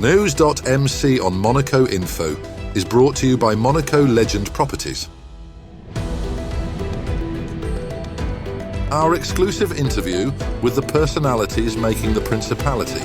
News.mc on Monaco Info is brought to you by Monaco Legend Properties. Our exclusive interview with the personalities making the Principality.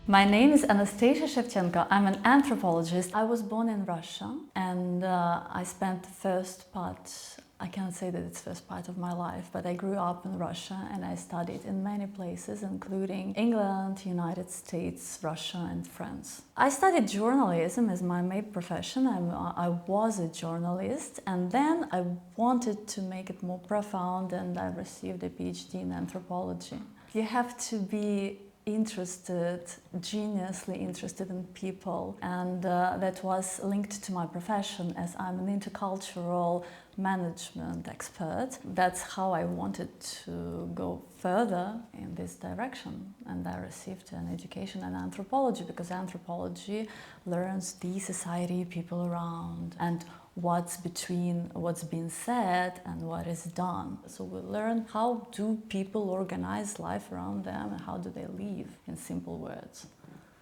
My name is Anastasia Shevchenko. I'm an anthropologist. I was born in Russia and I spent the first part, I can't say that it's the first part of my life, but I grew up in Russia and I studied in many places, including England, United States, Russia and France. I studied journalism as my main profession. I was a journalist, and then I wanted to make it more profound and I received a PhD in anthropology. You have to be geniusly interested in people, and that was linked to my profession as I'm an intercultural management expert. That's how I wanted to go further in this direction, and I received an education in anthropology because anthropology learns the society, people around, and what's between what's been said and what is done. So we learn how do people organize life around them and how do they live, in simple words.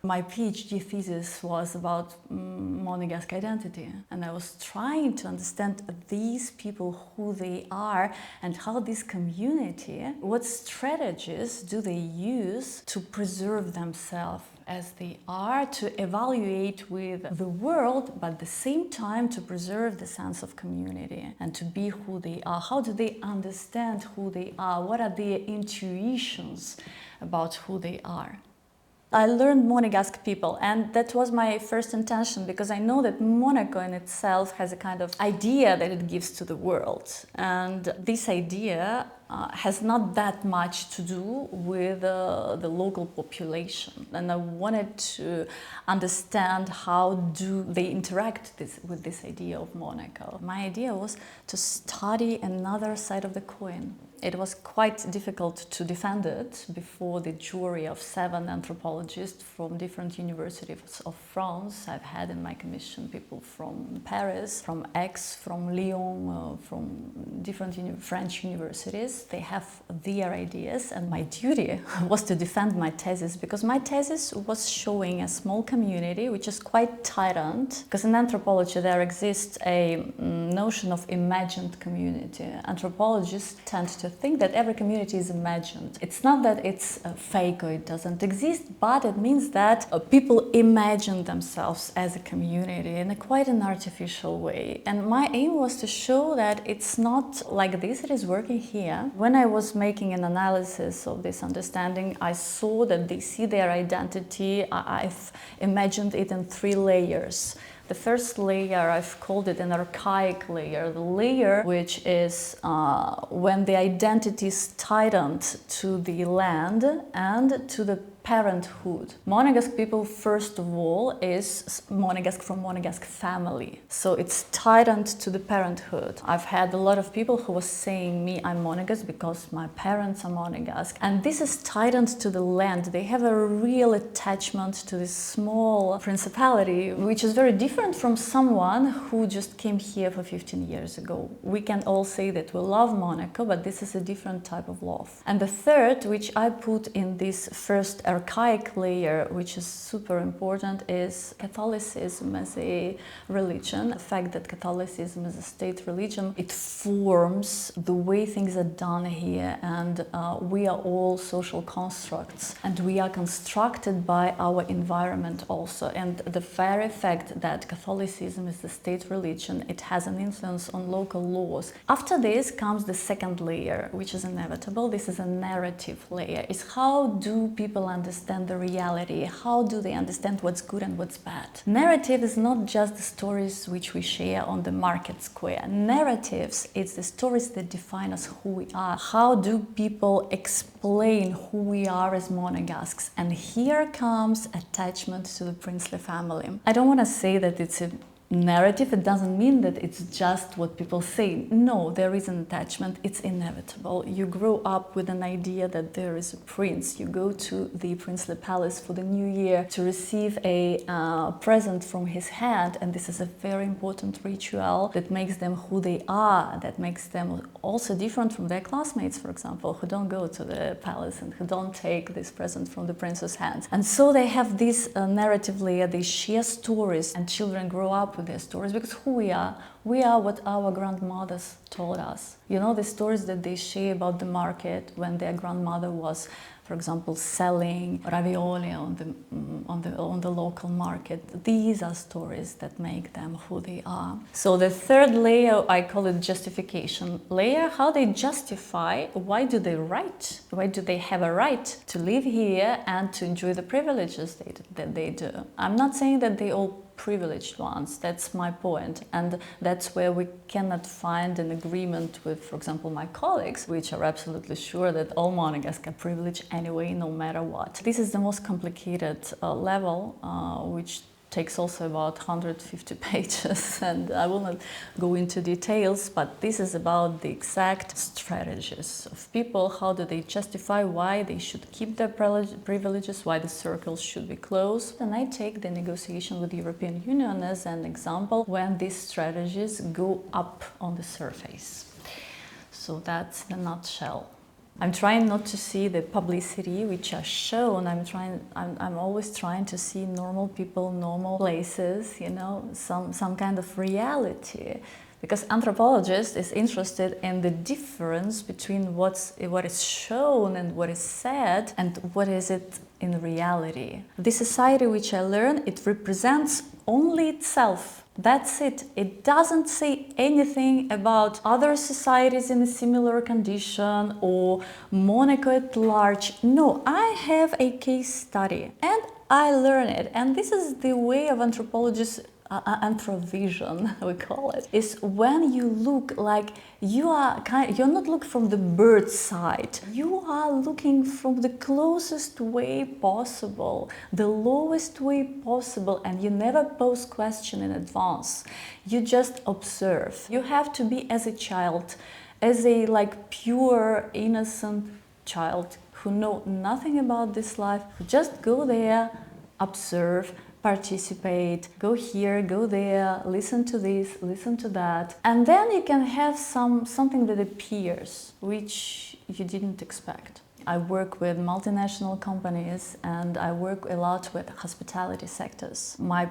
My PhD thesis was about Monegasque identity, and I was trying to understand these people, who they are and how this community, what strategies do they use to preserve themselves as they are, to evaluate with the world, but at the same time to preserve the sense of community and to be who they are. How do they understand who they are? What are their intuitions about who they are? I learned Monegasque people, and that was my first intention because I know that Monaco in itself has a kind of idea that it gives to the world, and this idea has not that much to do with the local population, and I wanted to understand how do they interact with this idea of Monaco. My idea was to study another side of the coin. It was quite difficult to defend it before the jury of 7 anthropologists from different universities of France. I've had in my commission people from Paris, from Aix, from Lyon, from different French universities. They have their ideas, and my duty was to defend my thesis because my thesis was showing a small community which is quite tightened, because in anthropology there exists a notion of imagined community. Anthropologists tend to think that every community is imagined. It's not that it's fake or it doesn't exist, but it means that people imagine themselves as a community in a quite an artificial way. And my aim was to show that it's not like this, it is working here. When I was making an analysis of this understanding, I saw that they see their identity. I've imagined it in 3 layers. The first layer, I've called it an archaic layer, the layer which is when the identity is tightened to the land and to the parenthood. Monegasque people, first of all, is Monegasque from Monegasque family. So it's tightened to the parenthood. I've had a lot of people who were saying me, I'm Monegasque because my parents are Monegasque. And this is tightened to the land. They have a real attachment to this small principality, which is very different from someone who just came here for 15 years ago. We can all say that we love Monaco, but this is a different type of love. And the third, which I put in this first archaic layer, which is super important, is Catholicism as a religion. The fact that Catholicism is a state religion, it forms the way things are done here, and we are all social constructs, and we are constructed by our environment also. And the very fact that Catholicism is the state religion, it has an influence on local laws. After this comes the second layer, which is inevitable. This is a narrative layer. It's how do people understand the reality? How do they understand what's good and what's bad? Narrative is not just the stories which we share on the market square. Narratives, it's the stories that define us, who we are. How do people explain who we are as Monegasques? And here comes attachment to the princely family. I don't want to say that it's a narrative. It doesn't mean that it's just what people say. No, there is an attachment. It's inevitable. You grow up with an idea that there is a prince. You go to the princely palace for the new year to receive a present from his hand, and this is a very important ritual that makes them who they are, that makes them also different from their classmates, for example, who don't go to the palace and who don't take this present from the prince's hands. And so they have this narrative layer, they share stories, and children grow up with their stories, because who we are what our grandmothers told us. You know, the stories that they share about the market when their grandmother was, for example, selling ravioli on the local market. These are stories that make them who they are. So the third layer, I call it justification layer, how they justify why do they right? Why do they have a right to live here and to enjoy the privileges that they do? I'm not saying that they all privileged ones, that's my point, and that's where we cannot find an agreement with, for example, my colleagues, which are absolutely sure that all Monegasque are privileged anyway, no matter what. This is the most complicated level, which takes also about 150 pages, and I will not go into details, but this is about the exact strategies of people. How do they justify why they should keep their privileges, why the circles should be closed. And I take the negotiation with the European Union as an example when these strategies go up on the surface. So that's the nutshell. I'm trying not to see the publicity which are shown. I'm always trying to see normal people, normal places, you know, some kind of reality. Because anthropologist is interested in the difference between what is shown and what is said and what is it in reality. The society which I learn, it represents only itself. That's it. It doesn't say anything about other societies in a similar condition or Monaco at large. No, I have a case study and I learn it. And this is the way of anthropologists. Anthrovision, we call it, is when you look like you're not looking from the bird's side. You are looking from the closest way possible, the lowest way possible, and you never pose question in advance. You just observe. You have to be as a child, as a pure, innocent child who know nothing about this life. Just go there, observe, participate, go here, go there, listen to this, listen to that. And then you can have something that appears, which you didn't expect. I work with multinational companies and I work a lot with hospitality sectors. My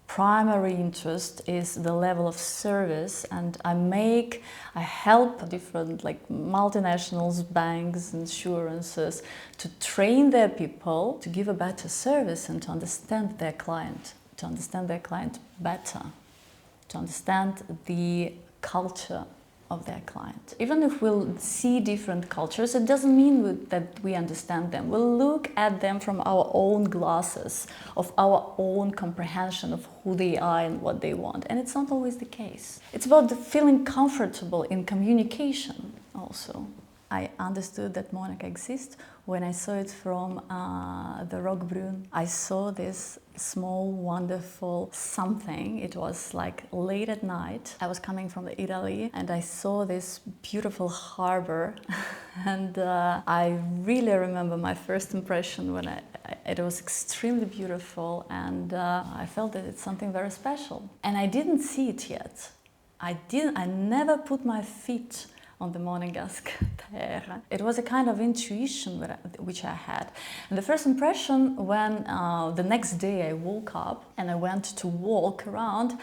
primary interest is the level of service, and I help different multinationals, banks, insurances to train their people to give a better service and to understand their client better, to understand the culture of their client. Even if we'll see different cultures, it doesn't mean that we understand them. We'll look at them from our own glasses, of our own comprehension of who they are and what they want. And it's not always the case. It's about feeling comfortable in communication also. I understood that Monaco exists when I saw it from the Roquebrune. I saw this small, wonderful something. It was late at night. I was coming from Italy and I saw this beautiful harbor and I really remember my first impression when it was extremely beautiful, and I felt that it's something very special. And I didn't see it yet. I never put my feet on the Monegasque terre. It was a kind of intuition which I had. And the first impression when the next day I woke up and I went to walk around,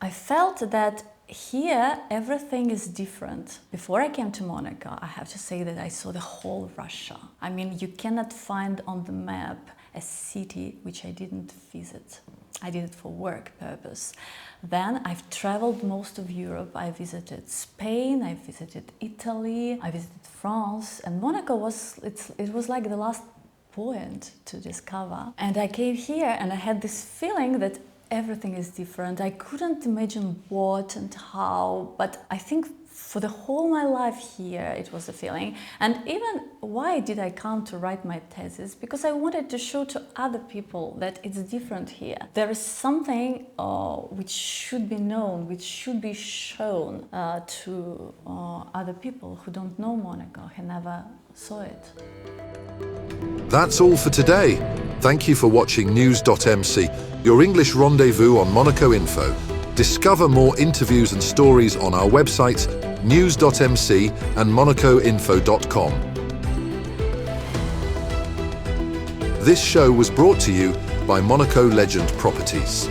I felt that here everything is different. Before I came to Monaco, I have to say that I saw the whole Russia. I mean, you cannot find on the map a city which I didn't visit. I did it for work purpose. Then I've traveled most of Europe. I visited Spain, I visited Italy, I visited France, and Monaco was like the last point to discover. And I came here and I had this feeling that everything is different. I couldn't imagine what and how, but I think For the whole my life here, it was a feeling. And even why did I come to write my thesis? Because I wanted to show to other people that it's different here. There is something which should be known, which should be shown to other people who don't know Monaco, who never saw it. That's all for today. Thank you for watching News.mc, your English rendezvous on Monaco Info. Discover more interviews and stories on our websites, news.mc and monacoinfo.com. This show was brought to you by Monaco Legend Properties.